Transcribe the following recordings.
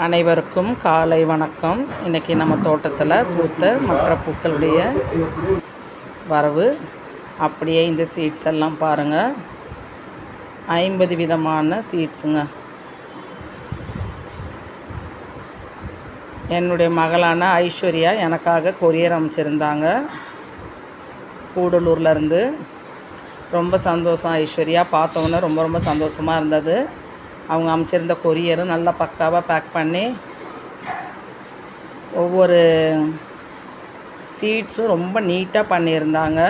அனைவருக்கும் காலை வணக்கம். இன்றைக்கி நம்ம தோட்டத்தில் பூத்த மற்ற பூக்களுடைய வரவு. அப்படியே இந்த சீட்ஸ் எல்லாம் பாருங்கள், 50 விதமான சீட்ஸுங்க. என்னுடைய மகளான ஐஸ்வர்யா எனக்காக கொரியர் அமைச்சிருந்தாங்க கூடலூர்லேருந்து. ரொம்ப சந்தோஷம் ஐஸ்வர்யா, பார்த்தோன்னே ரொம்ப ரொம்ப சந்தோஷமாக இருந்தது. அவங்க அமைச்சிருந்த கொரியரும் நல்லா பக்காவாக பேக் பண்ணி ஒவ்வொரு சீட்ஸும் ரொம்ப நீட்டாக பண்ணியிருந்தாங்க.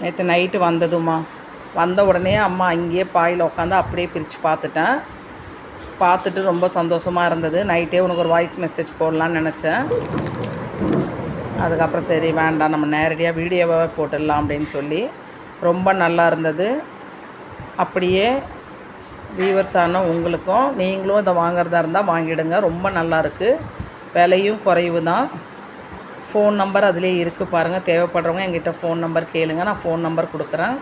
நேற்று நைட்டு வந்ததுமா, வந்த உடனே அம்மா அங்கேயே பாயில் உட்காந்து அப்படியே பிரித்து பார்த்துட்டு ரொம்ப சந்தோஷமாக இருந்தது. நைட்டே உனக்கு ஒரு வாய்ஸ் மெசேஜ் போடலான்னு நினச்சேன். அதுக்கப்புறம் சரி வேண்டாம், நம்ம நேரடியாக வீடியோவாக போட்டுடலாம் அப்படின்னு சொல்லி ரொம்ப நல்லா இருந்தது. அப்படியே வியூவர்ஸான உங்களுக்கும் நீங்களும் இதை வாங்குறதா இருந்தால் வாங்கிடுங்க. ரொம்ப நல்லாயிருக்கு, விலையும் குறைவு தான். ஃபோன் நம்பர் அதிலே இருக்குது பாருங்கள். தேவைப்படுறவங்க எங்கிட்ட ஃபோன் நம்பர் கேளுங்க, நான் ஃபோன் நம்பர் கொடுக்குறேன்.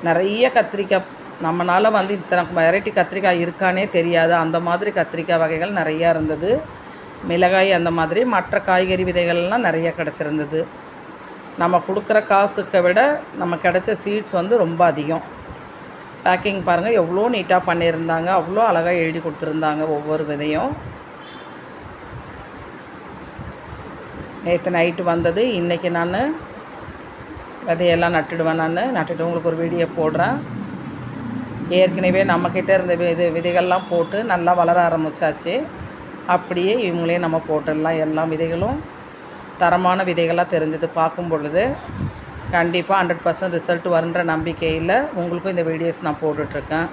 நிறைய கத்திரிக்காய், நம்மளால் இத்தனை வெரைட்டி கத்திரிக்காய் இருக்கானே தெரியாது, அந்த மாதிரி கத்திரிக்காய் வகைகள் நிறையா இருந்தது. மிளகாய் அந்த மாதிரி மற்ற காய்கறி விதைகள்லாம் நிறைய கிடச்சிருந்தது. நம்ம கொடுக்குற காசுக்கு விட நம்ம கிடச்ச சீட்ஸ் ரொம்ப அதிகம். பேக்கிங் பாருங்கள் எவ்வளோ நீட்டாக பண்ணியிருந்தாங்க, அவ்வளோ அழகாக எழுதி கொடுத்துருந்தாங்க ஒவ்வொரு விதையும். நேற்று நைட்டு வந்தது. இன்றைக்கி நான் விதையெல்லாம் நட்டுடுவேன். நட்டுட்டு உங்களுக்கு ஒரு வீடியோ போடுறேன். ஏற்கனவே நம்மக்கிட்ட இருந்த விதைகள்லாம் போட்டு நல்லா வளர ஆரம்பித்தாச்சு. அப்படியே இவங்களே நம்ம போட்டுடலாம். எல்லா விதைகளும் தரமான விதைகளாக தெரிஞ்சது. பார்க்கும் பொழுது கண்டிப்பாக 100% ரிசல்ட் வருன்ற நம்பிக்கையில் உங்களுக்கும் இந்த வீடியோஸ் நான் போட்டுட்ருக்கேன்.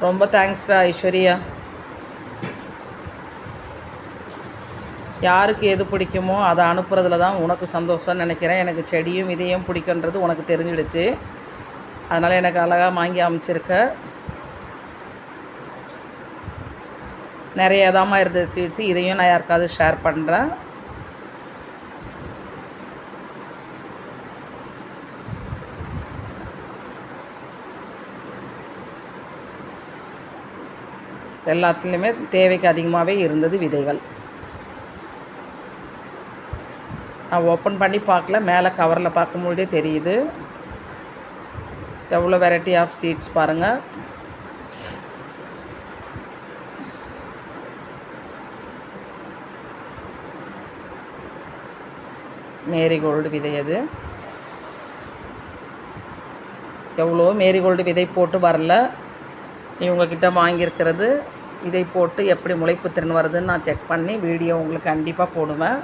ரொம்ப தேங்க்ஸ்டா ஐஸ்வர்யா. யாருக்கு எது பிடிக்குமோ அதை அனுப்புறதுல தான் உனக்கு சந்தோஷம்னு நினைக்கிறேன். எனக்கு செடியும் விதையும் பிடிக்குன்றது உனக்கு தெரிஞ்சிடுச்சு. அதனால் எனக்கு அழகாக வாங்கி அமைச்சிருக்க. நிறைய தாம்மா இருந்தது சீட்ஸு. இதையும் நான் யாருக்காவது ஷேர் பண்ணுறேன். எல்லாத்துலேயுமே தேவைக்கு அதிகமாகவே இருந்தது விதைகள். நான் ஓப்பன் பண்ணி பார்க்கல, மேலே கவரில் பார்க்கும்போதே தெரியுது எவ்வளோ வெரைட்டி ஆஃப் சீட்ஸ் பாருங்கள். மேரிகோல்டு விதை, அது எவ்வளோ மேரிகோல்டு விதை போட்டு வரல. இவங்கக்கிட்ட வாங்கியிருக்கிறது விதை போட்டு எப்படி முளைப்பு திறன் வருதுன்னு நான் செக் பண்ணி வீடியோ உங்களுக்கு கண்டிப்பாக போடுவேன்.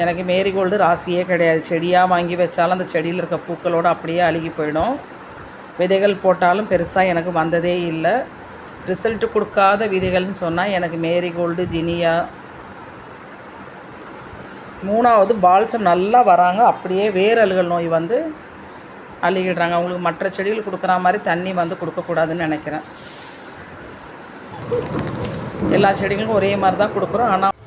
எனக்கு மேரிகோல்டு ராசியே கிடையாது. செடியாக வாங்கி வச்சாலும் அந்த செடியில் இருக்க பூக்களோடு அப்படியே அழுகி போயிடும். விதைகள் போட்டாலும் பெருசாக எனக்கு வந்ததே இல்லை. ரிசல்ட்டு கொடுக்காத விதைகள்னு சொன்னால் எனக்கு மேரிகோல்டு, ஜினியா, 3வது பால்சம் நல்லா வராங்க. அப்படியே வேரல்கள் நோய் அழுகிடுறாங்க. அவங்களுக்கு மற்ற செடிகள் கொடுக்குற மாதிரி தண்ணி கொடுக்கக்கூடாதுன்னு நினைக்கிறேன். எல்லா செடிகளுக்கும் ஒரே மாதிரி தான் கொடுக்குறோம். ஆனால்